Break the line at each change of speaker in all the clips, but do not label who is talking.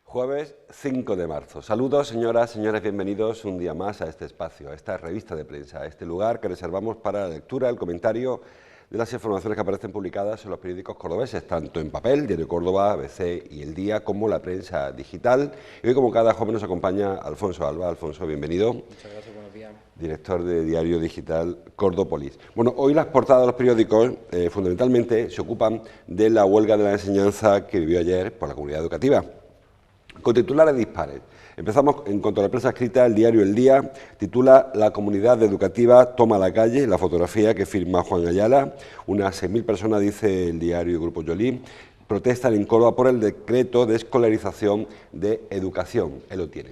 Jueves 5 de marzo. Saludos, señoras, señores, bienvenidos un día más a este espacio, a esta revista de prensa, a este lugar que reservamos para la lectura, el comentario de las informaciones que aparecen publicadas en los periódicos cordobeses, tanto en papel, Diario Córdoba, ABC y El Día, como la prensa digital. Y hoy, como cada joven, nos acompaña Alfonso Alba. Alfonso, bienvenido.
Muchas gracias, buenos días.
Director de Diario Digital Cordópolis. Bueno, hoy las portadas de los periódicos fundamentalmente se ocupan de la huelga de la enseñanza que vivió ayer por la comunidad educativa, con titulares dispares. Empezamos en cuanto a la prensa escrita. El diario El Día titula "La comunidad educativa toma la calle", la fotografía que firma Juan Ayala. Unas 6.000 personas, dice el diario Grupo Yolí, protestan en Córdoba por el decreto de escolarización de educación. Él lo tiene.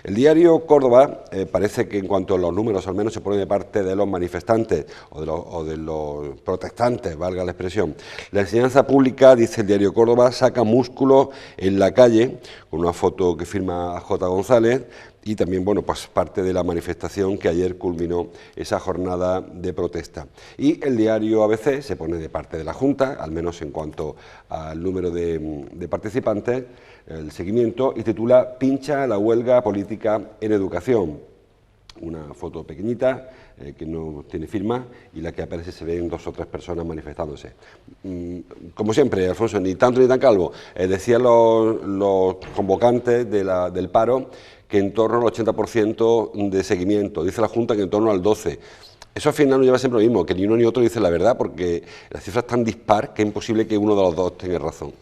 El diario Córdoba parece que en cuanto a los números al menos se pone de parte de los manifestantes o de los protestantes, valga la expresión. La enseñanza pública, dice el diario Córdoba, saca músculo en la calle, con una foto que firma J. González, y también, bueno, pues parte de la manifestación que ayer culminó esa jornada de protesta. Y el diario ABC se pone de parte de la Junta, al menos en cuanto al número de participantes, el seguimiento, y titula "Pincha la huelga política en educación". Una foto pequeñita que no tiene firma y la que aparece se ven 2 o 3 personas manifestándose. Como siempre, Alfonso, ni tanto ni tan calvo. Decían los convocantes del paro que en torno al 80% de seguimiento. Dice la Junta que en torno al 12%. Eso al final nos lleva siempre lo mismo, que ni uno ni otro dice la verdad, porque la cifra es tan dispar que es imposible que uno de los dos tenga razón.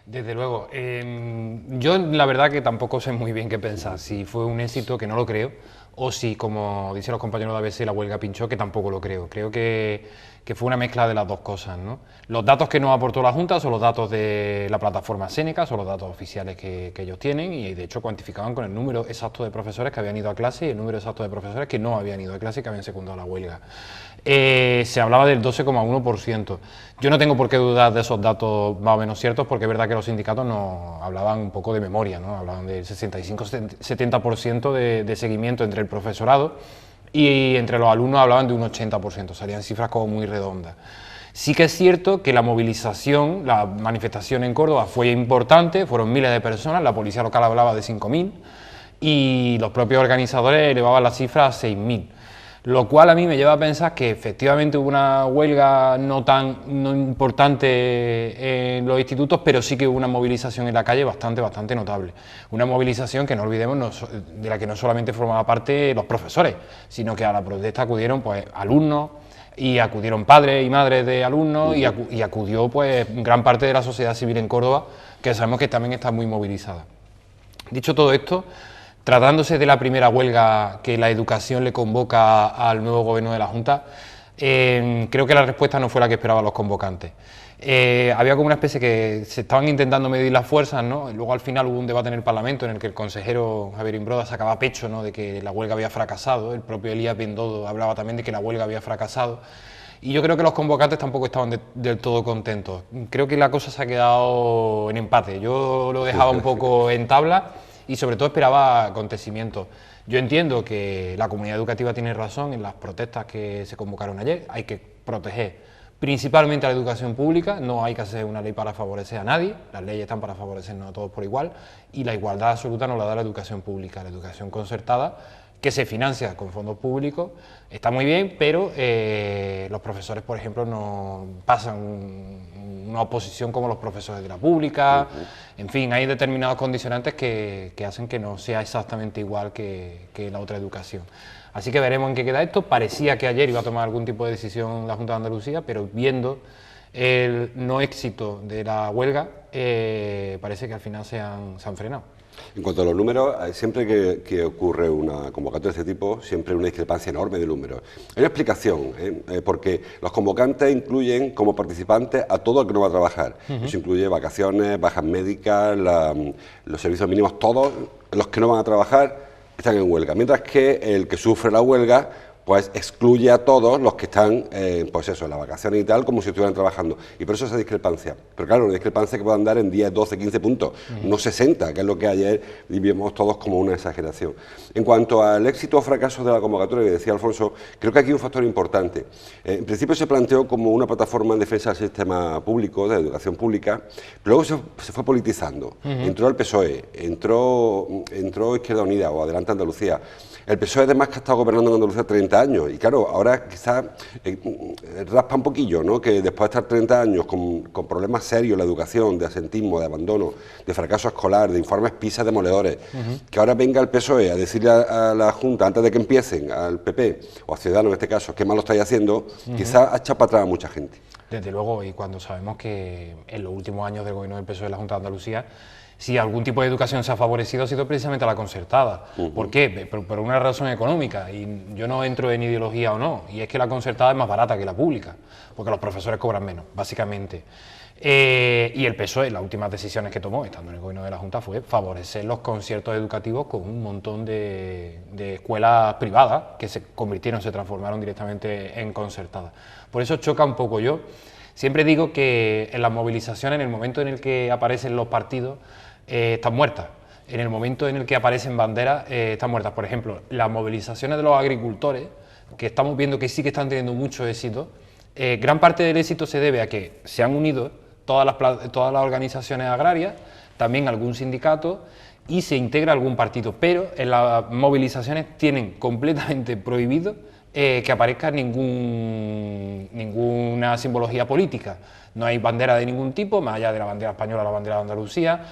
Desde luego. Yo la verdad que tampoco sé muy bien qué pensar, si fue un éxito, que no lo creo, o si, como dicen los compañeros de ABC, la huelga pinchó, que tampoco lo creo. Creo que fue una mezcla de las dos cosas, ¿no? Los datos que nos aportó la Junta son los datos de la plataforma Seneca, son los datos oficiales que ellos tienen, y de hecho cuantificaban con el número exacto de profesores que habían ido a clase y el número exacto de profesores que no habían ido a clase y que habían secundado la huelga. Se hablaba del 12,1%. Yo no tengo por qué dudar de esos datos más o menos ciertos, porque es verdad que los sindicatos nos hablaban un poco de memoria, ¿no? Hablaban del 65-70% de seguimiento entre el profesorado, y entre los alumnos hablaban de un 80%, salían cifras como muy redondas. Sí que es cierto que la movilización, la manifestación en Córdoba fue importante, fueron miles de personas, la policía local hablaba de 5.000 y los propios organizadores elevaban la cifra a 6.000. Lo cual a mí me lleva a pensar que efectivamente hubo una huelga no importante en los institutos, pero sí que hubo una movilización en la calle bastante notable. Una movilización que no olvidemos, de la que no solamente formaba parte los profesores, sino que a la protesta acudieron pues alumnos, y acudieron padres y madres de alumnos, y acudió pues gran parte de la sociedad civil en Córdoba, que sabemos que también está muy movilizada. Dicho todo esto, tratándose de la primera huelga que la educación le convoca al nuevo gobierno de la Junta, creo que la respuesta no fue la que esperaban los convocantes. Había como una especie que se estaban intentando medir las fuerzas, ¿no? Luego al final hubo un debate en el Parlamento en el que el consejero Javier Imbroda sacaba pecho, ¿no?, de que la huelga había fracasado. El propio Elías Bendodo hablaba también de que la huelga había fracasado. Y yo creo que los convocantes tampoco estaban del todo contentos. Creo que la cosa se ha quedado en empate. Yo lo dejaba un poco en tabla y sobre todo esperaba acontecimientos. Yo entiendo que la comunidad educativa tiene razón en las protestas que se convocaron ayer. Hay que proteger principalmente a la educación pública, no hay que hacer una ley para favorecer a nadie, las leyes están para favorecernos a todos por igual, y la igualdad absoluta nos la da la educación pública. La educación concertada, que se financia con fondos públicos, está muy bien, pero los profesores, por ejemplo, no pasan una oposición como los profesores de la pública. En fin, hay determinados condicionantes que hacen que no sea exactamente igual que la otra educación. Así que veremos en qué queda esto. Parecía que ayer iba a tomar algún tipo de decisión la Junta de Andalucía, pero viendo el no éxito de la huelga, parece que al final se han frenado.
En cuanto a los números, siempre que ocurre una convocatoria de este tipo, siempre hay una discrepancia enorme de números. Hay una explicación, porque los convocantes incluyen como participantes a todo el que no va a trabajar. Eso incluye vacaciones, bajas médicas, los servicios mínimos, todos los que no van a trabajar están en huelga. Mientras que el que sufre la huelga pues excluye a todos los que están, pues eso, en las vacaciones y tal, como si estuvieran trabajando. Y por eso esa discrepancia. Pero claro, una discrepancia que puede andar en 10, 12, 15 puntos, no 60, que es lo que ayer vimos todos como una exageración. En cuanto al éxito o fracaso de la convocatoria, que decía Alfonso, creo que aquí hay un factor importante. En principio se planteó como una plataforma en defensa del sistema público, de la educación pública, pero luego se fue politizando. Entró el PSOE, entró Izquierda Unida o Adelante Andalucía. El PSOE además que ha estado gobernando en Andalucía 30 años y claro, ahora quizás raspa un poquillo, ¿no? Que después de estar 30 años con problemas serios en la educación, de asentismo, de abandono, de fracaso escolar, de informes PISA demoledores, que ahora venga el PSOE a decirle a la Junta, antes de que empiecen, al PP o a Ciudadanos en este caso, qué mal lo estáis haciendo, quizás ha echado para atrás a mucha gente.
Desde luego, y cuando sabemos que en los últimos años del gobierno del PSOE de la Junta de Andalucía, si algún tipo de educación se ha favorecido, ha sido precisamente la concertada. ¿Por qué? Por una razón económica, y yo no entro en ideología o no, y es que la concertada es más barata que la pública, porque los profesores cobran menos, básicamente. Y el PSOE, las últimas decisiones que tomó, estando en el gobierno de la Junta, fue favorecer los conciertos educativos con un montón de escuelas privadas que se convirtieron, se transformaron directamente en concertadas. Por eso choca un poco yo. Siempre digo que en las movilizaciones, en el momento en el que aparecen los partidos, están muertas. En el momento en el que aparecen banderas, están muertas. Por ejemplo, las movilizaciones de los agricultores, que estamos viendo que sí que están teniendo mucho éxito, gran parte del éxito se debe a que se han unido todas las organizaciones agrarias, también algún sindicato, y se integra algún partido. Pero en las movilizaciones tienen completamente prohibido que aparezca ninguna simbología política. No hay bandera de ningún tipo, más allá de la bandera española, la bandera de Andalucía,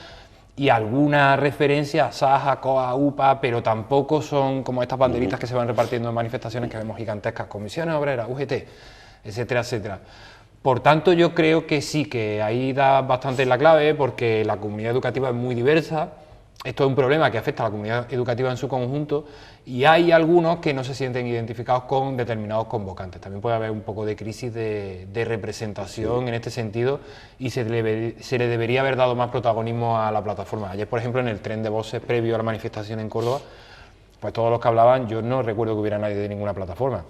y alguna referencia a Saja, COA, UPA, pero tampoco son como estas banderitas que se van repartiendo en manifestaciones que vemos gigantescas, comisiones obreras, UGT, etcétera, etcétera. Por tanto, yo creo que sí, que ahí da bastante la clave, porque la comunidad educativa es muy diversa. Esto es un problema que afecta a la comunidad educativa en su conjunto, y hay algunos que no se sienten identificados con determinados convocantes. También puede haber un poco de crisis de representación en este sentido, y se le debería haber dado más protagonismo a la plataforma. Ayer, por ejemplo, en el tren de voces previo a la manifestación en Córdoba, pues todos los que hablaban, yo no recuerdo que hubiera nadie de ninguna plataforma.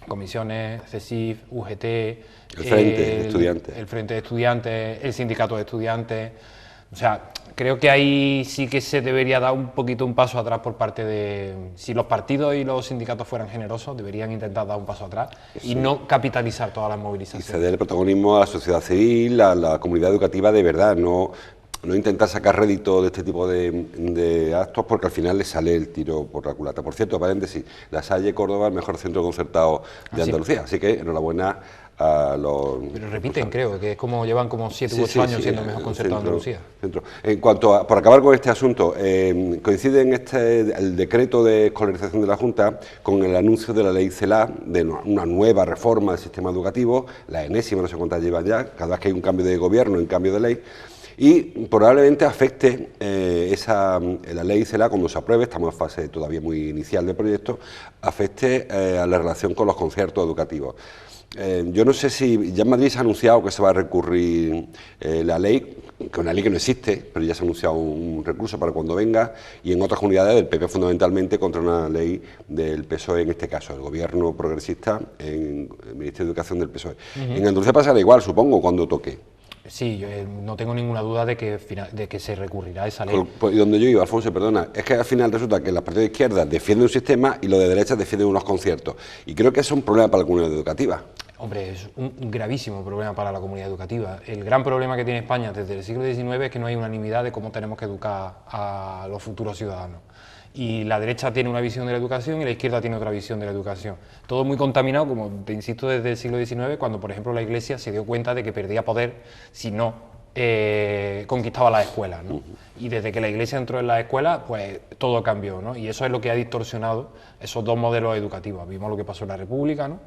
Comisiones, CESIF, UGT,
el Frente de Estudiantes.
El Frente de Estudiantes, el Sindicato de Estudiantes. O sea, creo que ahí sí que se debería dar un poquito un paso atrás por parte de... Si los partidos y los sindicatos fueran generosos, deberían intentar dar un paso atrás y no capitalizar todas las movilizaciones.
Y ceder el protagonismo a la sociedad civil, a la comunidad educativa de verdad, no intentar sacar rédito de este tipo de actos, porque al final le sale el tiro por la culata. Por cierto, paréntesis, La Salle, Córdoba, el mejor centro concertado de Andalucía, así que enhorabuena a los...
Pero repiten, creo, que es como llevan como 7 u 8 años siendo el mejor concertado de Andalucía.
En cuanto a, por acabar con este asunto, coincide en el decreto de escolarización de la Junta con el anuncio de la ley CELA, de una nueva reforma del sistema educativo, la enésima, no sé cuántas lleva ya, cada vez que hay un cambio de gobierno, un cambio de ley, y probablemente afecte la ley CELA, cuando se apruebe, estamos en fase todavía muy inicial del proyecto, afecte a la relación con los conciertos educativos. Yo no sé si ya en Madrid se ha anunciado que se va a recurrir la ley, que es una ley que no existe, pero ya se ha anunciado un recurso para cuando venga, y en otras comunidades del PP fundamentalmente contra una ley del PSOE, en este caso, el gobierno progresista, en el Ministerio de Educación del PSOE. En Andalucía pasará igual, supongo, cuando toque.
Sí, yo no tengo ninguna duda de que se recurrirá a esa ley.
Y donde yo iba, Alfonso, perdona, es que al final resulta que las partidos de izquierda defienden un sistema y los de derecha defienden unos conciertos. Y creo que eso es un problema para la comunidad educativa.
Hombre, es un gravísimo problema para la comunidad educativa. El gran problema que tiene España desde el siglo XIX es que no hay unanimidad de cómo tenemos que educar a los futuros ciudadanos. Y la derecha tiene una visión de la educación y la izquierda tiene otra visión de la educación. Todo muy contaminado, como te insisto, desde el siglo XIX, cuando, por ejemplo, la Iglesia se dio cuenta de que perdía poder si no conquistaba las escuelas, ¿no? Y desde que la Iglesia entró en las escuelas, pues todo cambió, ¿no? Y eso es lo que ha distorsionado esos dos modelos educativos. Vimos lo que pasó en la República, ¿no?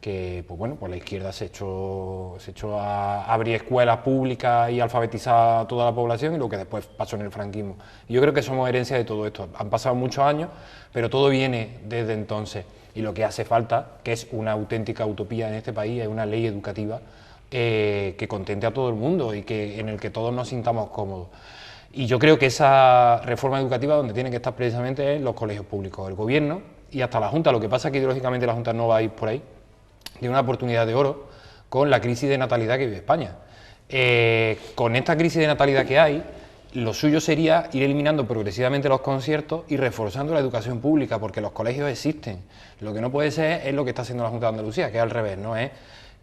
que pues bueno, pues la izquierda se echó a abrir escuelas públicas y alfabetizar a toda la población, y lo que después pasó en el franquismo. Y yo creo que somos herencia de todo esto. Han pasado muchos años, pero todo viene desde entonces. Y lo que hace falta, que es una auténtica utopía en este país, es una ley educativa que contente a todo el mundo y en el que todos nos sintamos cómodos. Y yo creo que esa reforma educativa donde tiene que estar precisamente en los colegios públicos, el gobierno y hasta la Junta. Lo que pasa es que ideológicamente la Junta no va a ir por ahí. Tiene una oportunidad de oro con la crisis de natalidad que vive España. Con esta crisis de natalidad que hay, lo suyo sería ir eliminando progresivamente los conciertos y reforzando la educación pública, porque los colegios existen. Lo que no puede ser es lo que está haciendo la Junta de Andalucía, que es al revés, ¿no? Es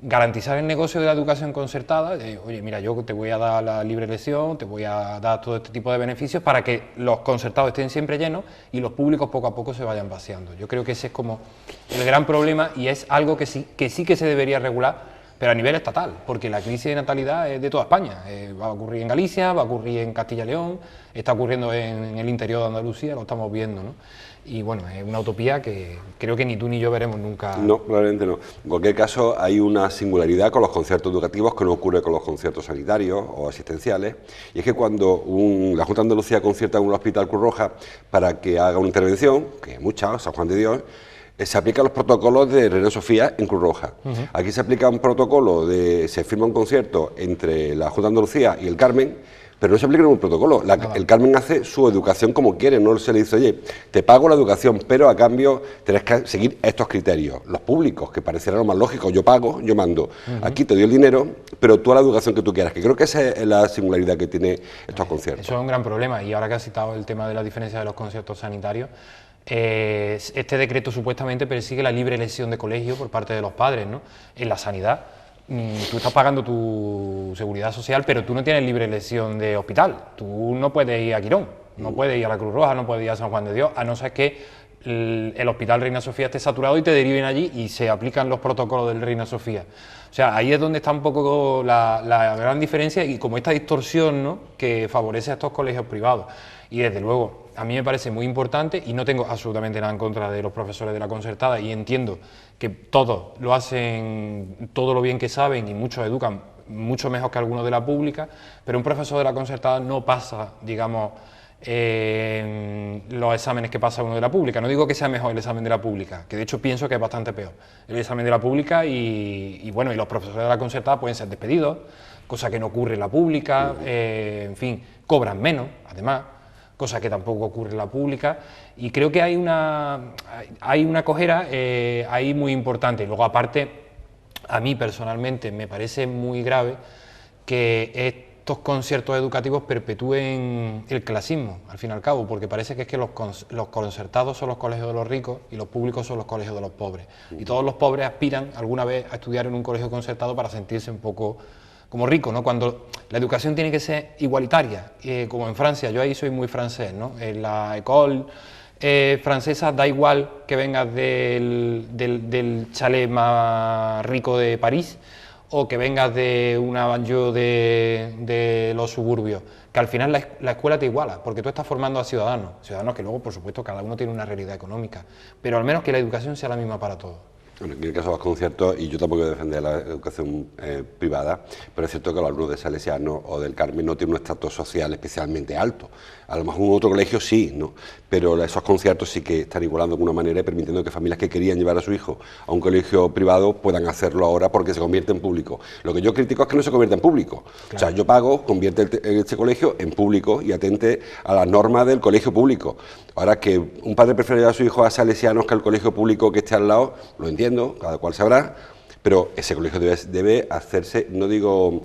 garantizar el negocio de la educación concertada, oye, mira, yo te voy a dar la libre elección, te voy a dar todo este tipo de beneficios para que los concertados estén siempre llenos y los públicos poco a poco se vayan vaciando. Yo creo que ese es como el gran problema y es algo que sí que se debería regular, pero a nivel estatal, porque la crisis de natalidad es de toda España. Va a ocurrir en Galicia, va a ocurrir en Castilla y León, está ocurriendo en el interior de Andalucía, lo estamos viendo, ¿no? Y bueno, es una utopía que creo que ni tú ni yo veremos nunca.
No, probablemente no. En cualquier caso, hay una singularidad con los conciertos educativos que no ocurre con los conciertos sanitarios o asistenciales, y es que cuando la Junta de Andalucía concierta en un hospital Cruz Roja para que haga una intervención, que es mucha, San Juan de Dios, se aplican los protocolos de Reina Sofía en Cruz Roja. Aquí se aplica un protocolo, se firma un concierto entre la Junta de Andalucía y el Carmen, pero no se aplica ningún protocolo. El Carmen hace su educación como quiere, no se le dice, oye, te pago la educación, pero a cambio tenés que seguir estos criterios. Los públicos, que pareciera lo más lógico, yo pago, yo mando, aquí te doy el dinero, pero tú a la educación que tú quieras, que creo que esa es la singularidad que tiene estos conciertos.
Eso es un gran problema, y ahora que has citado el tema de la diferencia de los conciertos sanitarios, este decreto supuestamente persigue la libre elección de colegio por parte de los padres, ¿no? En la sanidad, tú estás pagando tu seguridad social, pero tú no tienes libre elección de hospital. Tú no puedes ir a Quirón, no puedes ir a la Cruz Roja, no puedes ir a San Juan de Dios, a no ser que el Hospital Reina Sofía esté saturado y te deriven allí y se aplican los protocolos del Reina Sofía. O sea, ahí es donde está un poco la gran diferencia y como esta distorsión, ¿no?, que favorece a estos colegios privados. Y desde luego, a mí me parece muy importante, y no tengo absolutamente nada en contra de los profesores de la concertada, y entiendo que todos lo hacen todo lo bien que saben y muchos educan mucho mejor que algunos de la pública, pero un profesor de la concertada no pasa, digamos, los exámenes que pasa uno de la pública. No digo que sea mejor el examen de la pública, que de hecho pienso que es bastante peor el examen de la pública, y bueno, y los profesores de la concertada pueden ser despedidos, cosa que no ocurre en la pública, en fin, cobran menos, además, cosa que tampoco ocurre en la pública, y creo que hay una cojera ahí muy importante. Luego, aparte, a mí personalmente me parece muy grave que estos conciertos educativos perpetúen el clasismo, al fin y al cabo, porque parece que es que los concertados son los colegios de los ricos y los públicos son los colegios de los pobres, y todos los pobres aspiran alguna vez a estudiar en un colegio concertado para sentirse un poco como rico, ¿no? Cuando la educación tiene que ser igualitaria, como en Francia. Yo ahí soy muy francés, ¿no? En la école francesa da igual que vengas del chalet más rico de París o que vengas de una banlieue de los suburbios, que al final la escuela te iguala, porque tú estás formando a ciudadanos que luego, por supuesto, cada uno tiene una realidad económica, pero al menos que la educación sea la misma para todos.
Bueno, en el caso de los conciertos, y yo tampoco voy a defender la educación privada, pero es cierto que los alumnos de Salesiano o del Carmen no tienen un estatus social especialmente alto. A lo mejor en otro colegio sí, ¿no? Pero esos conciertos sí que están igualando de alguna manera y permitiendo que familias que querían llevar a su hijo a un colegio privado puedan hacerlo ahora porque se convierte en público. Lo que yo critico es que no se convierta en público. Claro. O sea, yo pago, convierte este colegio en público y atente a las normas del colegio público. Ahora, que un padre prefiere llevar a su hijo a Salesianos que al colegio público que esté al lado, lo entiendo, cada cual sabrá, pero ese colegio debe hacerse, no digo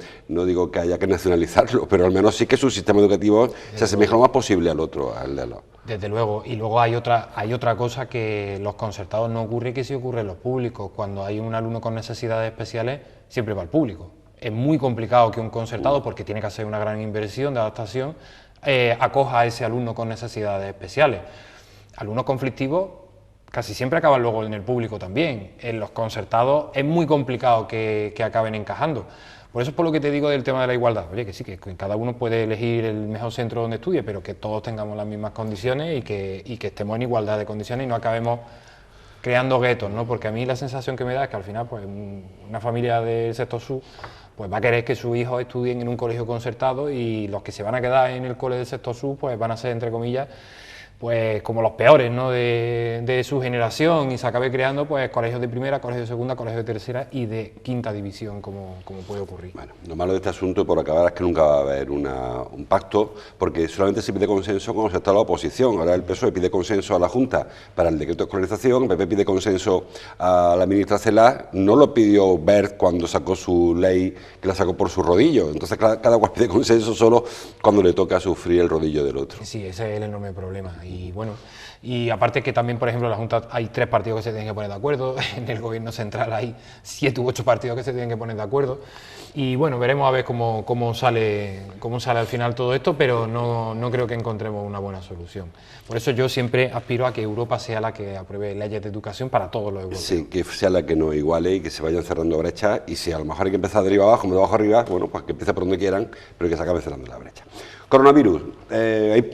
que haya que nacionalizarlo, pero al menos sí que su sistema educativo se asemeje lo más posible al otro, al de los.
Desde luego, y luego hay otra cosa que los concertados no ocurre, que sí ocurre en los públicos. Cuando hay un alumno con necesidades especiales, siempre va al público. Es muy complicado que un concertado, porque tiene que hacer una gran inversión de adaptación, acoja a ese alumno con necesidades especiales. Alumnos conflictivos casi siempre acaban luego en el público también. En los concertados es muy complicado que acaben encajando. Por eso es por lo que te digo del tema de la igualdad. Oye, que sí, que cada uno puede elegir el mejor centro donde estudie, pero que todos tengamos las mismas condiciones y que estemos en igualdad de condiciones y no acabemos creando guetos, ¿no? Porque a mí la sensación que me da es que al final, pues, una familia del sector sur pues va a querer que sus hijos estudien en un colegio concertado y los que se van a quedar en el cole del sector sur, pues van a ser, entre comillas, pues como los peores, ¿no? de su generación, y se acabe creando pues colegios de primera, colegios de segunda, colegios de tercera y de quinta división, como puede ocurrir.
Bueno, lo malo de este asunto, por acabar, es que nunca va a haber un pacto, porque solamente se pide consenso cuando se está la oposición. Ahora el PSOE pide consenso a la Junta para el decreto de escolarización, el PP pide consenso a la ministra Celaá, no lo pidió Wert cuando sacó su ley, que la sacó por su rodillo. Entonces cada cual pide consenso solo cuando le toca sufrir el rodillo del otro.
Sí, ese es el enorme problema. Y bueno, y aparte que también, por ejemplo, en la Junta hay 3 partidos que se tienen que poner de acuerdo, en el gobierno central hay 7 u 8 partidos que se tienen que poner de acuerdo, y bueno, veremos a ver cómo sale al final todo esto, pero no creo que encontremos una buena solución. Por eso yo siempre aspiro a que Europa sea la que apruebe leyes de educación para todos los europeos.
Sí, que sea la que nos iguale y que se vayan cerrando brechas, y si a lo mejor hay que empezar de arriba abajo, de abajo arriba, bueno, pues que empiece por donde quieran, pero que se acabe cerrando la brecha. Coronavirus.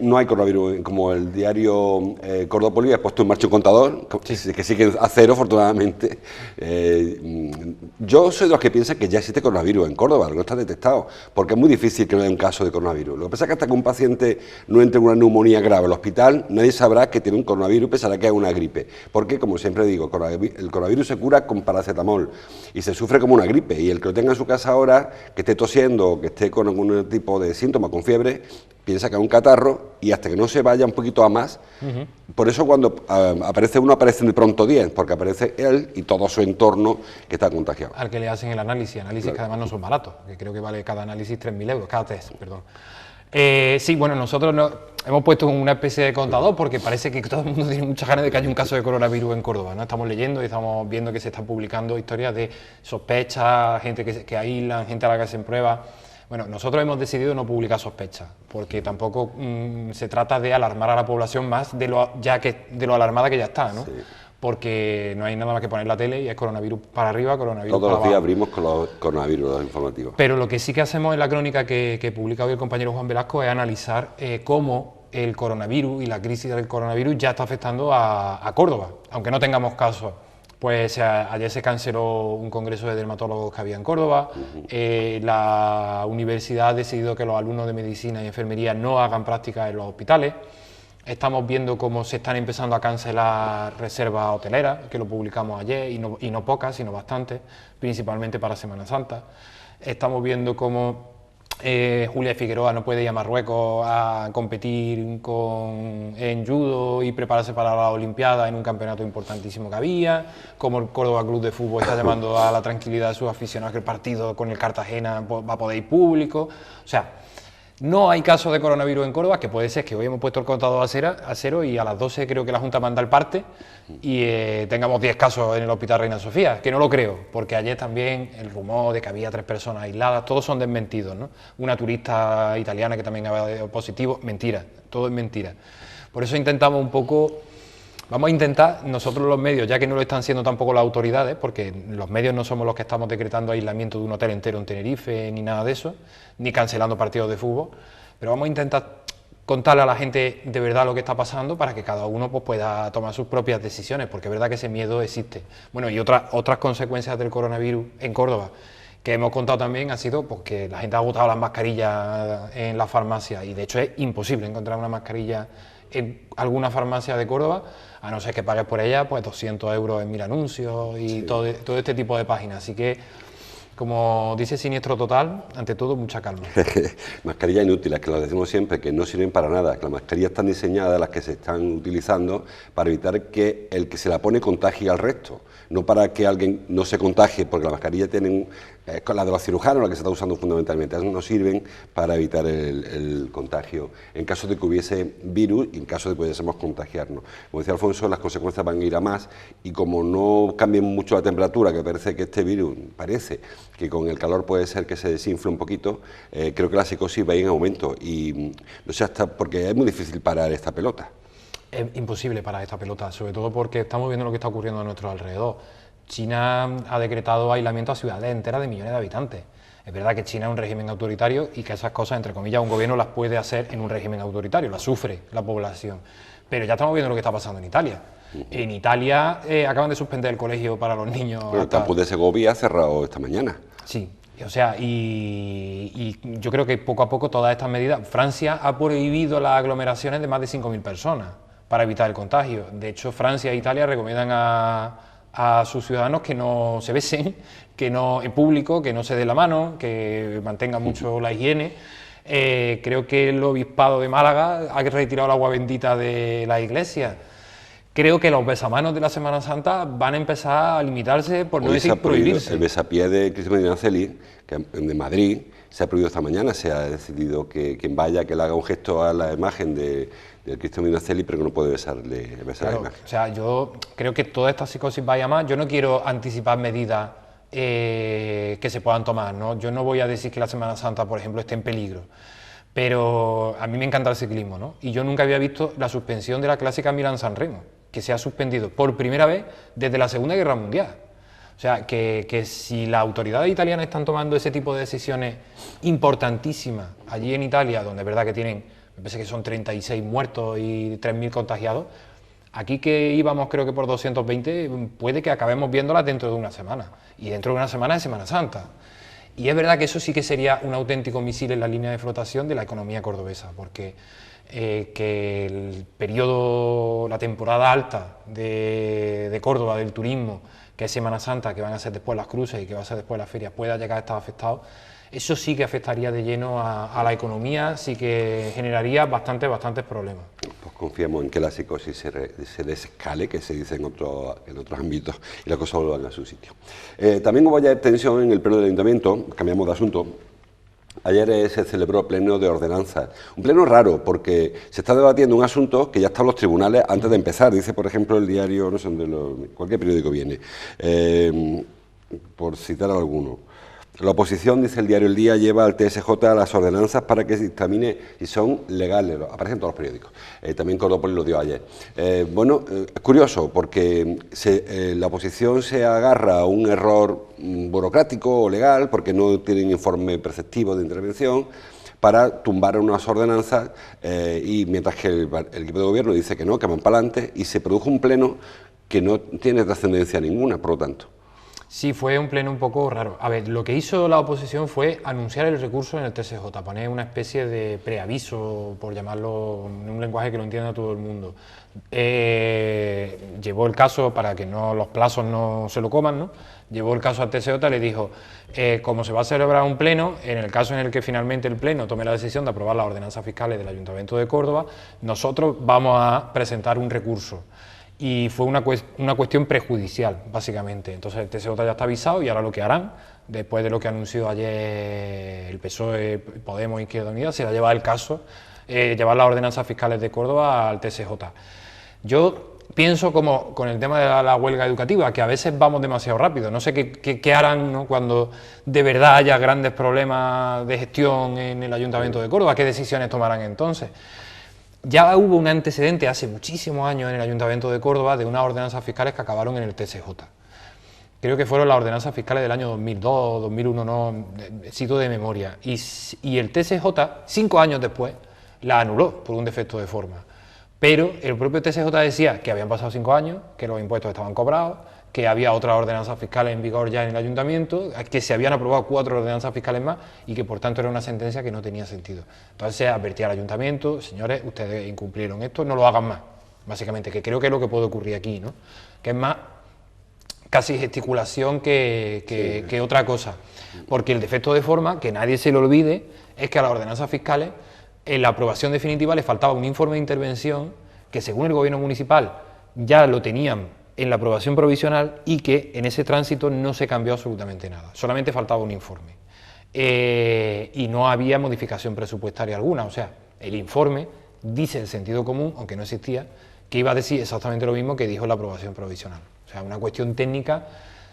No hay coronavirus, como el diario Cordópolis ha puesto en marcha un contador, que sigue a cero, afortunadamente. Yo soy de los que piensan que ya existe coronavirus en Córdoba, no está detectado, porque es muy difícil que no haya un caso de coronavirus. Lo que pasa es que hasta que un paciente no entre en una neumonía grave al hospital, nadie sabrá que tiene un coronavirus, pensará que es una gripe. Porque, como siempre digo, el coronavirus se cura con paracetamol y se sufre como una gripe. Y el que lo tenga en su casa ahora, que esté tosiendo o que esté con algún tipo de síntoma, con fiebre, piensa que es un catarro, y hasta que no se vaya un poquito a más, por eso cuando aparece uno, aparecen de pronto 10, porque aparece él y todo su entorno que está contagiado.
Al que le hacen el análisis claro, que además no son baratos, que creo que vale cada análisis 3.000 euros, cada test, perdón. Sí, bueno, nosotros hemos puesto una especie de contador porque parece que todo el mundo tiene muchas ganas de que haya un caso de coronavirus en Córdoba, ¿no? Estamos leyendo y estamos viendo que se están publicando historias de sospechas, gente que aíslan, gente a la que hacen pruebas. Bueno, nosotros hemos decidido no publicar sospechas, porque tampoco se trata de alarmar a la población más de lo alarmada que ya está, ¿no? Sí. Porque no hay nada más que poner la tele y es coronavirus para arriba, coronavirus
Todos
para
los días
abajo.
abrimos con los coronavirus, los informativos.
Pero lo que sí que hacemos en la crónica que publica hoy el compañero Juan Velasco es analizar cómo el coronavirus y la crisis del coronavirus ya está afectando a Córdoba, aunque no tengamos casos. Pues ayer se canceló un congreso de dermatólogos que había en Córdoba, la universidad ha decidido que los alumnos de medicina y enfermería no hagan prácticas en los hospitales, estamos viendo cómo se están empezando a cancelar reservas hoteleras, que lo publicamos ayer, y no pocas, sino bastantes, principalmente para Semana Santa. Estamos viendo cómo Julia Figueroa no puede ir a Marruecos a competir en judo y prepararse para la Olimpiada en un campeonato importantísimo que había, como el Córdoba Club de Fútbol está llamando a la tranquilidad de sus aficionados que el partido con el Cartagena va a poder ir público. O sea, no hay casos de coronavirus en Córdoba, que puede ser que hoy hemos puesto el contador a cero y a las 12 creo que la Junta manda el parte y tengamos 10 casos en el Hospital Reina Sofía, que no lo creo, porque ayer también el rumor de que había 3 personas aisladas, todos son desmentidos, ¿no? Una turista italiana que también había dado positivo, mentira, todo es mentira. Por eso intentamos un poco... Vamos a intentar, nosotros los medios, ya que no lo están siendo tampoco las autoridades, porque los medios no somos los que estamos decretando aislamiento de un hotel entero en Tenerife, ni nada de eso, ni cancelando partidos de fútbol, pero vamos a intentar contarle a la gente de verdad lo que está pasando para que cada uno pues, pueda tomar sus propias decisiones, porque es verdad que ese miedo existe. Bueno, y otras consecuencias del coronavirus en Córdoba, que hemos contado también, ha sido pues, que la gente ha agotado las mascarillas en la farmacia, y de hecho es imposible encontrar una mascarilla en alguna farmacia de Córdoba, a no ser que pagues por ella pues 200 euros en 1000 anuncios y sí, todo este tipo de páginas. Así que, como dice Siniestro Total, ante todo, mucha calma.
Mascarillas inútiles, que lo decimos siempre, que no sirven para nada, que las mascarillas están diseñadas, las que se están utilizando, para evitar que el que se la pone contagie al resto, no para que alguien no se contagie, porque las mascarillas tienen, con las de los cirujanos, las que se está usando fundamentalmente, no sirven para evitar el contagio, en caso de que hubiese virus y en caso de que pudiésemos contagiarnos. Como decía Alfonso, las consecuencias van a ir a más, y como no cambie mucho la temperatura, que parece que este virus, que con el calor puede ser que se desinfle un poquito, creo que la psicosis va a ir en aumento, y no sé hasta, porque es muy difícil parar esta pelota.
Es imposible parar esta pelota, sobre todo porque estamos viendo lo que está ocurriendo a nuestro alrededor. China ha decretado aislamiento a ciudades enteras de millones de habitantes. Es verdad que China es un régimen autoritario y que esas cosas, entre comillas, un gobierno las puede hacer en un régimen autoritario, las sufre la población. Pero ya estamos viendo lo que está pasando en Italia. En Italia acaban de suspender el colegio para los niños.
Bueno, el campus de Segovia ha cerrado esta mañana.
Sí, o sea, y yo creo que poco a poco todas estas medidas... Francia ha prohibido las aglomeraciones de más de 5.000 personas para evitar el contagio. De hecho, Francia e Italia recomiendan a sus ciudadanos que no se besen, que no en público, que no se den la mano, que mantengan mucho la higiene. Creo que el obispado de Málaga ha retirado el agua bendita de la iglesia. Creo que los besamanos de la Semana Santa van a empezar a limitarse, por no decir prohibirse.
El besapié de Cristo Medinaceli, que de Madrid, se ha prohibido esta mañana. Se ha decidido que quien vaya, que le haga un gesto a la imagen del Cristo Medinaceli, pero que no puede besar
claro,
la imagen.
O sea, yo creo que toda esta psicosis vaya más. Yo no quiero anticipar medidas que se puedan tomar, ¿no? Yo no voy a decir que la Semana Santa, por ejemplo, esté en peligro. Pero a mí me encanta el ciclismo, ¿no? Y yo nunca había visto la suspensión de la clásica Milán-San Remo, que se ha suspendido por primera vez desde la Segunda Guerra Mundial. O sea, que si las autoridades italianas están tomando ese tipo de decisiones importantísimas allí en Italia, donde es verdad que tienen, me parece que son 36 muertos y 3.000 contagiados, aquí que íbamos creo que por 220, puede que acabemos viéndolas dentro de una semana. Y dentro de una semana es Semana Santa. Y es verdad que eso sí que sería un auténtico misil en la línea de flotación de la economía cordobesa, porque que el periodo, la temporada alta de Córdoba, del turismo, que es Semana Santa, que van a ser después las cruces y que va a ser después las ferias, pueda llegar a estar afectado, eso sí que afectaría de lleno a la economía, sí que generaría bastantes problemas.
Pues confiamos en que la psicosis se desescale, que se dice en otros ámbitos, y las cosas vuelvan a su sitio. También hubo ayer tensión en el pleno del Ayuntamiento, cambiamos de asunto. Ayer se celebró pleno de ordenanzas, un pleno raro porque se está debatiendo un asunto que ya está en los tribunales antes de empezar. Dice, por ejemplo, el diario, no sé dónde, cualquier periódico viene, por citar alguno. La oposición, dice el diario El Día, lleva al TSJ a las ordenanzas para que se dictamine si son legales. Aparecen todos los periódicos. También Cordópolis lo dio ayer. Es curioso porque la oposición se agarra a un error burocrático o legal porque no tienen informe preceptivo de intervención para tumbar unas ordenanzas y mientras que el equipo de gobierno dice que no, que van para adelante, y se produjo un pleno que no tiene trascendencia ninguna, por lo tanto.
Sí, fue un pleno un poco raro. A ver, lo que hizo la oposición fue anunciar el recurso en el TSJ, poner una especie de preaviso, por llamarlo en un lenguaje que lo entienda todo el mundo. Llevó el caso, para que los plazos no se lo coman, ¿no? Llevó el caso al TSJ, le dijo, como se va a celebrar un pleno, en el caso en el que finalmente el pleno tome la decisión de aprobar las ordenanzas fiscales del Ayuntamiento de Córdoba, nosotros vamos a presentar un recurso. Y fue una cuestión prejudicial, básicamente. Entonces el TSJ ya está avisado y ahora lo que harán, después de lo que anunció ayer el PSOE, Podemos, Izquierda Unida, será llevar el caso, llevar las ordenanzas fiscales de Córdoba al TSJ. Yo pienso como con el tema de la huelga educativa, que a veces vamos demasiado rápido. No sé qué harán, ¿no?, cuando de verdad haya grandes problemas de gestión en el Ayuntamiento de Córdoba, qué decisiones tomarán entonces. Ya hubo un antecedente hace muchísimos años en el Ayuntamiento de Córdoba de unas ordenanzas fiscales que acabaron en el TSJ. Creo que fueron las ordenanzas fiscales del año 2002, 2001, no cito de memoria. Y el TSJ, 5 años después, la anuló por un defecto de forma. Pero el propio TSJ decía que habían pasado 5 años, que los impuestos estaban cobrados, que había otras ordenanzas fiscales en vigor ya en el Ayuntamiento, que se habían aprobado 4 ordenanzas fiscales más y que por tanto era una sentencia que no tenía sentido. Entonces advertía al Ayuntamiento, señores, ustedes incumplieron esto, no lo hagan más, básicamente, que creo que es lo que puede ocurrir aquí, ¿no? Que es más casi gesticulación que otra cosa, porque el defecto de forma, que nadie se lo olvide, es que a las ordenanzas fiscales en la aprobación definitiva le faltaba un informe de intervención que según el Gobierno municipal ya lo tenían en la aprobación provisional y que en ese tránsito no se cambió absolutamente nada, solamente faltaba un informe y no había modificación presupuestaria alguna. O sea, el informe dice el sentido común, aunque no existía, que iba a decir exactamente lo mismo que dijo la aprobación provisional. O sea, una cuestión técnica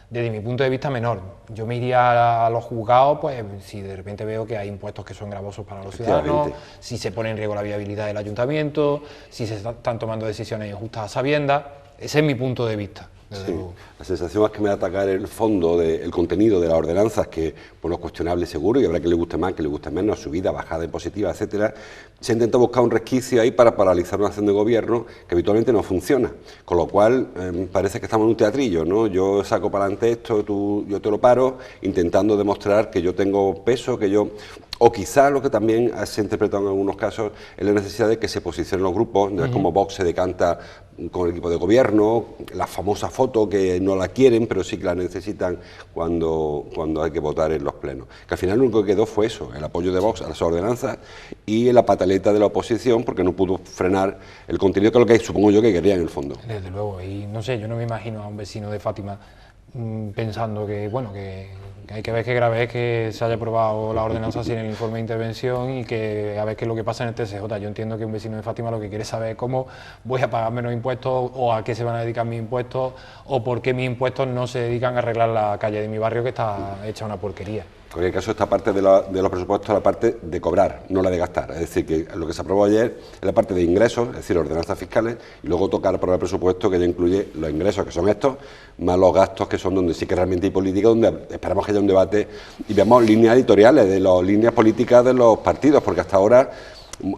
desde mi punto de vista menor. Yo me iría a los juzgados, pues si de repente veo que hay impuestos que son gravosos para los ciudadanos, si se pone en riesgo la viabilidad del ayuntamiento, si se están tomando decisiones injustas a sabiendas. Ese es mi punto de vista. desde
Sí,
luego.
la sensación es que me va a atacar el fondo, el contenido de las ordenanzas, que bueno, es cuestionable seguro, y habrá que le guste más, que le guste menos, subida, bajada impositiva, etcétera. Se intenta buscar un resquicio ahí para paralizar una acción de gobierno que habitualmente no funciona, con lo cual parece que estamos en un teatrillo, ¿no? Yo saco para adelante esto, yo te lo paro, intentando demostrar que yo tengo peso, que yo... O quizá lo que también se ha interpretado en algunos casos es la necesidad de que se posicionen los grupos, no es como Vox se decanta con el equipo de gobierno, la famosa foto que no la quieren, pero sí que la necesitan cuando hay que votar en los plenos. Que al final lo único que quedó fue eso, el apoyo de Vox a las ordenanzas y la pataleta de la oposición, porque no pudo frenar el contenido, que es lo que supongo yo que quería en el fondo.
Desde luego, y no sé, yo no me imagino a un vecino de Fátima pensando que, bueno, que hay que ver qué grave es que se haya aprobado la ordenanza sin el informe de intervención y que a ver qué es lo que pasa en el TSJ. Yo entiendo que un vecino de Fátima lo que quiere saber es cómo voy a pagar menos impuestos, o a qué se van a dedicar mis impuestos, o por qué mis impuestos no se dedican a arreglar la calle de mi barrio, que está hecha una porquería.
En cualquier caso, esta parte de los presupuestos es la parte de cobrar, no la de gastar. Es decir, que lo que se aprobó ayer es la parte de ingresos, es decir, ordenanzas fiscales, y luego toca aprobar el presupuesto, que ya incluye los ingresos, que son estos, más los gastos, que son donde sí que realmente hay política, donde esperamos que haya un debate y veamos líneas editoriales de las líneas políticas de los partidos, porque hasta ahora,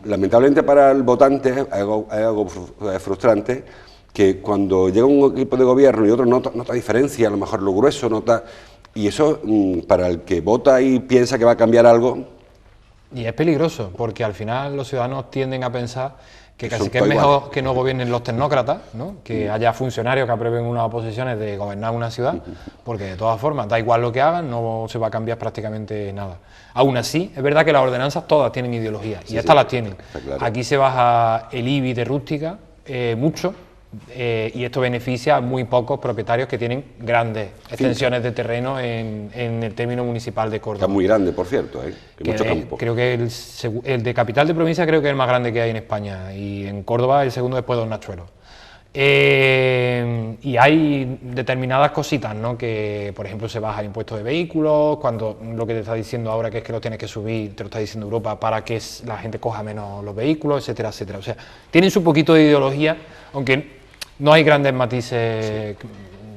lamentablemente para el votante, es algo frustrante, que cuando llega un equipo de gobierno y otro nota diferencia, a lo mejor lo grueso, nota... Y eso, para el que vota y piensa que va a cambiar algo...
Y es peligroso, porque al final los ciudadanos tienden a pensar que
Que
casi
son
que es
todos
mejor
iguales.
que no gobiernen los tecnócratas, ¿no? Que haya funcionarios que aprueben unas oposiciones de gobernar una ciudad, porque de todas formas, da igual lo que hagan, no se va a cambiar prácticamente nada. Aún así, es verdad que las ordenanzas todas tienen ideología, y
Sí,
estas
sí,
las tienen.
está claro.
Aquí se baja el IBI de rústica mucho, y esto beneficia a muy pocos propietarios que tienen grandes extensiones de terreno en el término municipal de
Que
Córdoba.
es muy grande, por cierto, hay
Que
mucho campo.
creo que el de capital de provincia creo que es el más grande que hay en España, y en Córdoba el segundo después de Don Nachuelo. Y hay determinadas cositas, ¿no? Que, por ejemplo, se baja el impuesto de vehículos, cuando lo que te está diciendo ahora, que es que lo tienes que subir, te lo está diciendo Europa, para que la gente coja menos los vehículos, etcétera, etcétera. O sea, tienen su poquito de ideología, aunque no hay grandes matices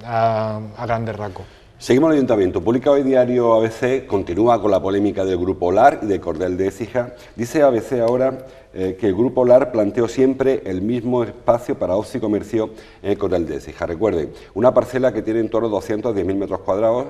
a grandes rasgos.
Seguimos en el Ayuntamiento. Publica hoy diario ABC, continúa con la polémica del Grupo LAR y de Cordel de Écija. Dice ABC ahora que el Grupo LAR planteó siempre el mismo espacio para ocio y comercio en el Cordel de Écija. Recuerden, una parcela que tiene en torno a 210.000 metros cuadrados,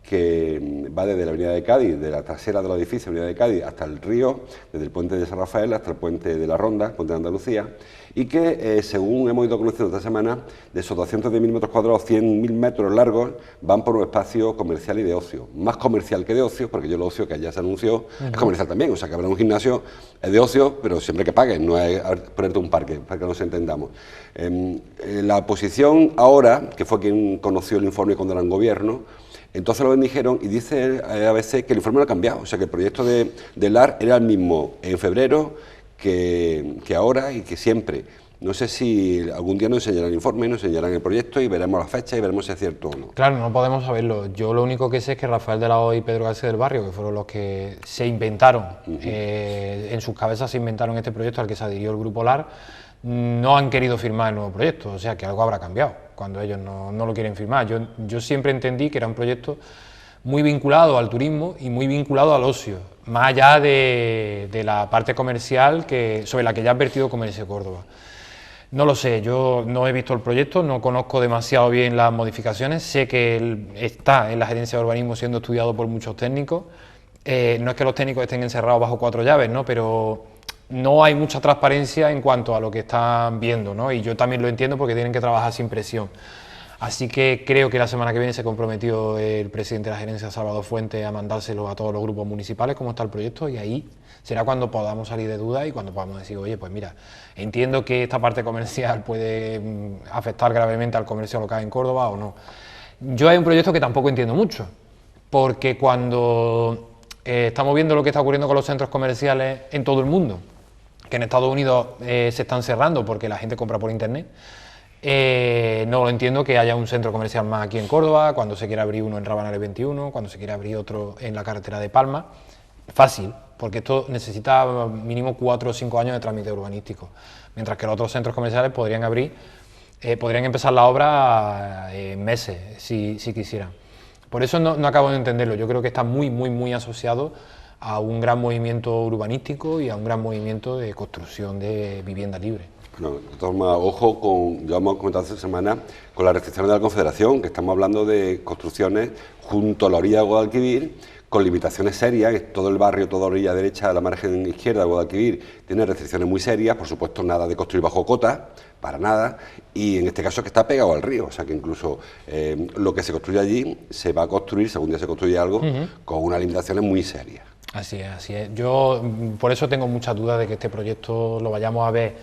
que va desde la Avenida de Cádiz, de la trasera del edificio, Avenida de Cádiz, hasta el río, desde el puente de San Rafael hasta el puente de la Ronda, puente de Andalucía, y que, según hemos ido conociendo esta semana, de esos 210.000 metros cuadrados, 100.000 metros largos van por un espacio comercial y de ocio. Más comercial que de ocio, porque yo el ocio que allá se anunció es comercial también, o sea que habrá un gimnasio, es de ocio, pero siempre que paguen, no es ponerte un parque, para que nos entendamos. La oposición ahora, que fue quien conoció el informe cuando era en gobierno, entonces lo bendijeron y dice ABC que el informe no ha cambiado, o sea que el proyecto de LAR era el mismo en febrero que ahora y que siempre. No sé si algún día nos enseñarán el informe, nos enseñarán el proyecto y veremos la fecha y veremos si es cierto o no.
Claro, no podemos saberlo. Yo lo único que sé es que Rafael de la O y Pedro García del Barrio, que fueron los que se inventaron, en sus cabezas se inventaron este proyecto al que se adhirió el Grupo LAR, no han querido firmar el nuevo proyecto, o sea que algo habrá cambiado cuando ellos no lo quieren firmar. Yo siempre entendí que era un proyecto muy vinculado al turismo y muy vinculado al ocio, más allá de la parte comercial sobre la que ya ha advertido Comercio Córdoba. No lo sé, yo no he visto el proyecto, no conozco demasiado bien las modificaciones, sé que está en la gerencia de urbanismo siendo estudiado por muchos técnicos, no es que los técnicos estén encerrados bajo 4 llaves, ¿no? Pero no hay mucha transparencia en cuanto a lo que están viendo, ¿no? Y yo también lo entiendo porque tienen que trabajar sin presión. Así que creo que la semana que viene se comprometió el presidente de la gerencia, Salvador Fuentes, a mandárselo a todos los grupos municipales cómo está el proyecto, y ahí será cuando podamos salir de dudas y cuando podamos decir, oye, pues mira, entiendo que esta parte comercial puede afectar gravemente al comercio local en Córdoba o no. Yo hay un proyecto que tampoco entiendo mucho, porque cuando estamos viendo lo que está ocurriendo con los centros comerciales en todo el mundo, que en Estados Unidos se están cerrando porque la gente compra por internet, no lo entiendo que haya un centro comercial más aquí en Córdoba, cuando se quiera abrir uno en Rabanales 21, cuando se quiera abrir otro en la carretera de Palma. Fácil, porque esto necesita mínimo 4 o 5 años de trámite urbanístico, mientras que los otros centros comerciales podrían abrir podrían empezar la obra en meses, si quisieran. Por eso no acabo de entenderlo. Yo creo que está muy asociado a un gran movimiento urbanístico y a un gran movimiento de construcción de vivienda libre.
Bueno, de todas formas, ojo con, ya hemos comentado esta semana, con las restricciones de la Confederación, que estamos hablando de construcciones junto a la orilla de Guadalquivir, con limitaciones serias, que todo el barrio, toda orilla derecha, la margen izquierda de Guadalquivir, tiene restricciones muy serias, por supuesto nada de construir bajo cota, para nada, y en este caso es que está pegado al río, o sea que incluso lo que se construye allí se va a construir, si algún día se construye algo, con unas limitaciones muy serias.
Así es, así es. Yo por eso tengo muchas dudas de que este proyecto lo vayamos a ver,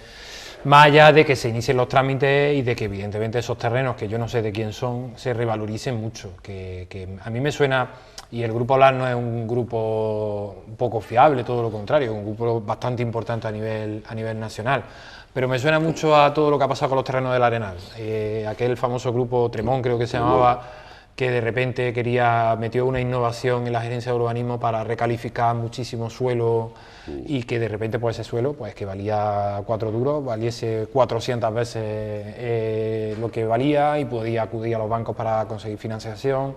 más allá de que se inicien los trámites y de que evidentemente esos terrenos, que yo no sé de quién son, se revaloricen mucho, que a mí me suena, y el Grupo Olar no es un grupo poco fiable, todo lo contrario, es un grupo bastante importante a nivel nacional, pero me suena mucho a todo lo que ha pasado con los terrenos del Arenal, aquel famoso grupo Tremón creo que se llamaba, que de repente metió una innovación en la gerencia de urbanismo para recalificar muchísimo suelo y que de repente pues ese suelo pues que valía 4 duros, valiese 400 veces lo que valía y podía acudir a los bancos para conseguir financiación.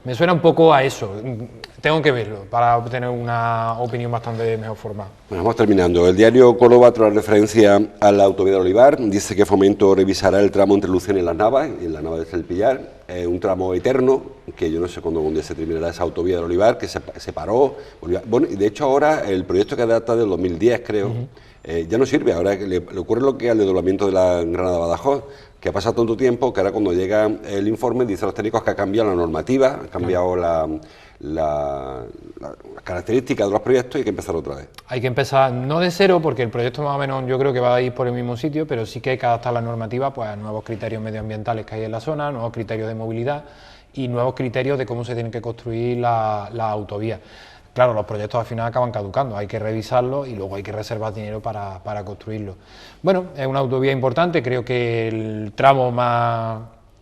Me suena un poco a eso, tengo que verlo para obtener una opinión bastante mejor formada.
Bueno, vamos terminando. El diario Córdoba trae referencia a la autovía del Olivar, dice que Fomento revisará el tramo entre Lucena y Las Navas, en la Nava de El Pillar, un tramo eterno, que yo no sé cuándo un día se terminará esa autovía del Olivar, que se paró, bueno, y de hecho ahora el proyecto que data del 2010 creo, ya no sirve, ahora le ocurre lo que al desdoblamiento de la Granada-Badajoz, que ha pasado tanto tiempo que ahora cuando llega el informe dice a los técnicos que ha cambiado la normativa, ha cambiado las características de los proyectos y hay que empezar otra vez.
Hay que empezar, no de cero, porque el proyecto más o menos yo creo que va a ir por el mismo sitio, pero sí que hay que adaptar la normativa pues, a nuevos criterios medioambientales que hay en la zona, nuevos criterios de movilidad y nuevos criterios de cómo se tienen que construir la autovía. Claro, los proyectos al final acaban caducando, hay que revisarlos y luego hay que reservar dinero para construirlos. Bueno, es una autovía importante, creo que el tramo más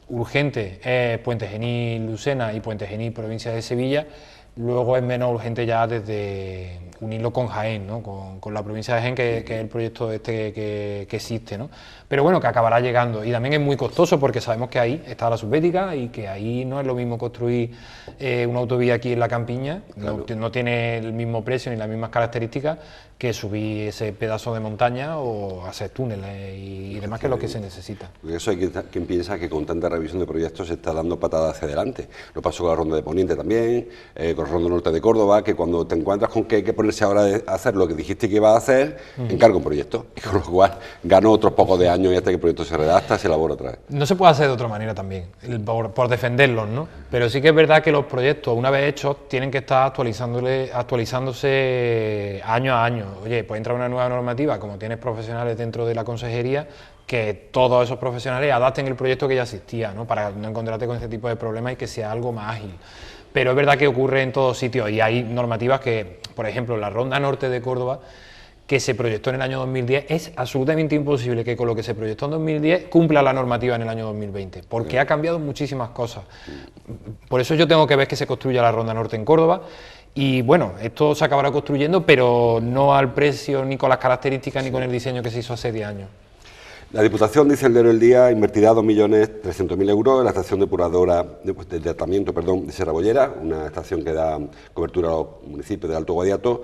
urgente es Puente Genil-Lucena y Puente Genil, provincia de Sevilla. Luego es menos urgente ya desde unirlo con Jaén, ¿no? con la provincia de Jaén, que es el proyecto que existe, ¿no? Pero bueno, que acabará llegando. Y también es muy costoso porque sabemos que ahí está la subbética y que ahí no es lo mismo construir una autovía aquí en la campiña, claro. No tiene el mismo precio ni las mismas características que subir ese pedazo de montaña o hacer túneles y demás, que es lo que se necesita.
Porque eso hay quien piensa que con tanta revisión de proyectos se está dando patadas hacia adelante. Lo pasó con la Ronda de Poniente también, con la Ronda Norte de Córdoba, que cuando te encuentras con que hay que ponerse ahora a hacer lo que dijiste que iba a hacer, encarga un proyecto, y con lo cual ganó otros pocos de años y hasta que el proyecto se redacta, se elabora otra vez.
No se puede hacer de otra manera también, por defenderlos, ¿no? Pero sí que es verdad que los proyectos, una vez hechos, tienen que estar actualizándose año a año. Oye, pues entra una nueva normativa, como tienes profesionales dentro de la consejería, que todos esos profesionales adapten el proyecto que ya existía, ¿no? Para no encontrarte con este tipo de problemas y que sea algo más ágil. Pero es verdad que ocurre en todos sitios y hay normativas que, por ejemplo, la Ronda Norte de Córdoba, que se proyectó en el año 2010, es absolutamente imposible que con lo que se proyectó en 2010 cumpla la normativa en el año 2020, porque ha cambiado muchísimas cosas. Por eso yo tengo que ver que se construya la Ronda Norte en Córdoba. Y bueno, esto se acabará construyendo, pero no al precio, ni con las características, ni con el diseño que se hizo hace 10 años.
La Diputación, dice el diario El Día, invertirá 2.300.000 euros en la estación depuradora de tratamiento de Sierra Bollera, una estación que da cobertura a los municipios del Alto Guadiato.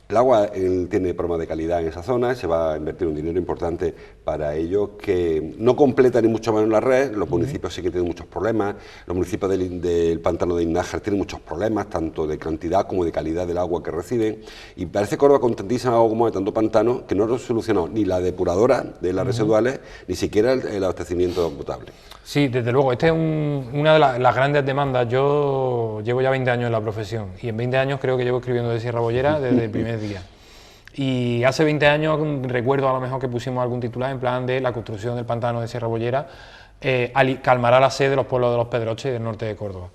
El agua tiene problemas de calidad en esa zona, se va a invertir un dinero importante para ello, que no completa ni mucho menos la red. Los municipios sí que tienen muchos problemas, los municipios del pantano de Innájar tienen muchos problemas, tanto de cantidad como de calidad del agua que reciben, y parece Córdoba contentísima como de tanto pantano que no ha solucionado ni la depuradora de las residuales, ni siquiera el abastecimiento potable. Sí,
desde luego, esta es una de las grandes demandas. Yo llevo ya 20 años en la profesión y en 20 años creo que llevo escribiendo de Sierra Bollera desde el primer día. Y hace 20 años recuerdo a lo mejor que pusimos algún titular en plan de la construcción del pantano de Sierra Bollera calmará la sed de los pueblos de los Pedroches y del norte de Córdoba.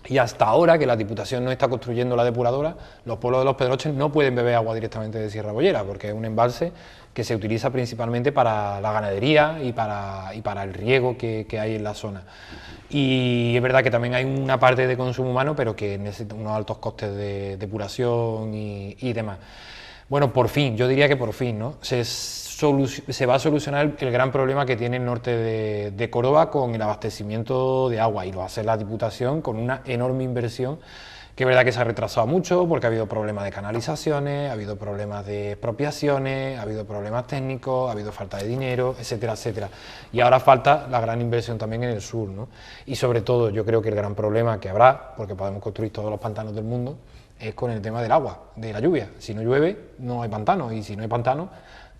Y hasta ahora que la Diputación no está construyendo la depuradora, los pueblos de los Pedroches no pueden beber agua directamente de Sierra Bollera, porque es un embalse que se utiliza principalmente para la ganadería y para el riego que hay en la zona. Y es verdad que también hay una parte de consumo humano, pero que necesita unos altos costes de depuración y demás. Bueno, por fin, yo diría que por fin, ¿no? Se se va a solucionar el gran problema que tiene el norte de Córdoba con el abastecimiento de agua, y lo va a hacer la Diputación con una enorme inversión, que es verdad que se ha retrasado mucho porque ha habido problemas de canalizaciones, ha habido problemas de expropiaciones, ha habido problemas técnicos, ha habido falta de dinero, etcétera, etcétera. Y ahora falta la gran inversión también en el sur, ¿no? Y sobre todo yo creo que el gran problema que habrá, porque podemos construir todos los pantanos del mundo, es con el tema del agua, de la lluvia. Si no llueve, no hay pantano, y si no hay pantano,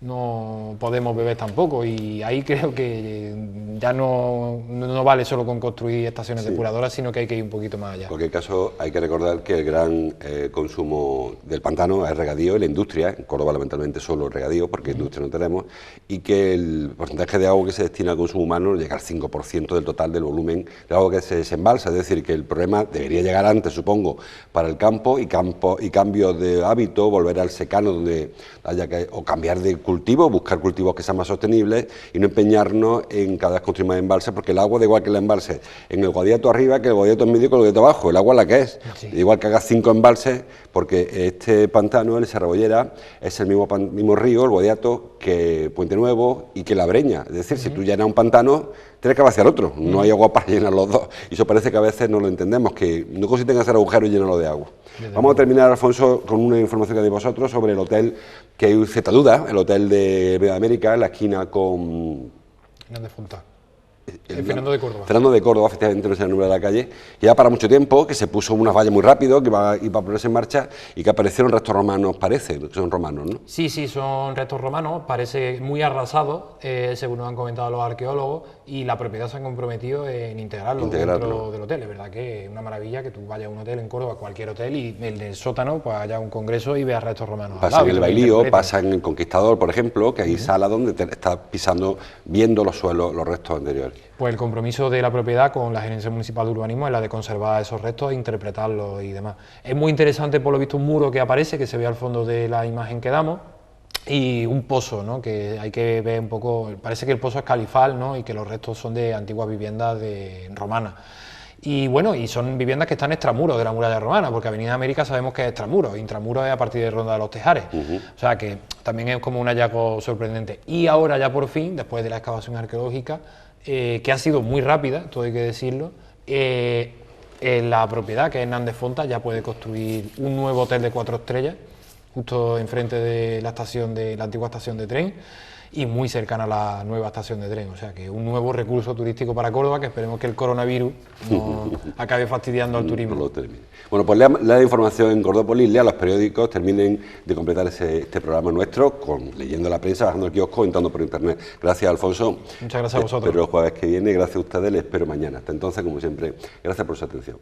no podemos beber tampoco, y ahí creo que ya no vale solo con construir estaciones depuradoras, sino que hay que ir un poquito más allá.
En cualquier caso, hay que recordar que el gran consumo del pantano es regadío, y la industria, en Córdoba lamentablemente solo regadío, porque industria no tenemos, y que el porcentaje de agua que se destina al consumo humano llega al 5% del total del volumen de agua que se desembalsa, es decir, que el problema debería llegar antes, supongo, para el campo y cambios de hábito, volver al secano donde haya que, o cambiar de cultivo, buscar cultivos que sean más sostenibles y no empeñarnos en cada vez construir más embalses, porque el agua, da igual que el embalse en el Guadiato arriba, que el Guadiato en medio, que el Guadiato abajo, el agua es la que es. Sí. Igual que hagas 5 embalses, porque este pantano, el Serrabollera, es el mismo río, el Guadiato, que Puente Nuevo y que La Breña. Es decir, si tú llenas un pantano, tienes que vaciar otro, no hay agua para llenar los dos. Y eso parece que a veces no lo entendemos, que no consiste en hacer agujeros y llenarlo de agua. Vamos a terminar, Alfonso, con una información que de vosotros sobre el hotel que hay cierta duda, el hotel de América, en la esquina con
Hernández Fontá. Fernando de Córdoba.
Fernando de Córdoba, efectivamente, no sé el nombre de la calle, que ya para mucho tiempo, que se puso unas vallas muy rápido, que iba a ponerse en marcha, y que aparecieron restos romanos, parece, que son romanos, ¿no?
Sí, son restos romanos, parece muy arrasados, según nos han comentado los arqueólogos, y la propiedad se han comprometido en integrarlo dentro del hotel. Es verdad que es una maravilla que tú vayas a un hotel en Córdoba, cualquier hotel, y en el sótano pues haya un congreso y veas restos romanos.
Pasa en el Bailío, pasa en el Conquistador, por ejemplo, que hay salas donde te estás pisando, viendo los suelos, los restos anteriores.
Pues el compromiso de la propiedad con la Gerencia Municipal de Urbanismo es la de conservar esos restos e interpretarlos y demás. Es muy interesante, por lo visto, un muro que aparece, que se ve al fondo de la imagen que damos, y un pozo, ¿no?, que hay que ver un poco. Parece que el pozo es califal, ¿no?, y que los restos son de antiguas viviendas romanas. Y bueno, y son viviendas que están extramuros de la muralla romana, porque Avenida América sabemos que es extramuros, intramuros es a partir de Ronda de los Tejares. O sea que también es como un hallazgo sorprendente. Y ahora ya por fin, después de la excavación arqueológica, que ha sido muy rápida, todo hay que decirlo, la propiedad, que es Hernández Fontá, ya puede construir un nuevo hotel de 4 estrellas, justo enfrente de la antigua estación de tren, y muy cercana a la nueva estación de tren. O sea que un nuevo recurso turístico para Córdoba, que esperemos que el coronavirus no acabe fastidiando al turismo.
No lo termine. Bueno, pues lea la información en Cordópolis, lea los periódicos, terminen de completar este programa nuestro, leyendo la prensa, bajando el kiosco, entrando por internet. Gracias, Alfonso.
Muchas gracias a vosotros.
Espero el jueves que viene, gracias a ustedes, les espero mañana. Hasta entonces, como siempre, gracias por su atención.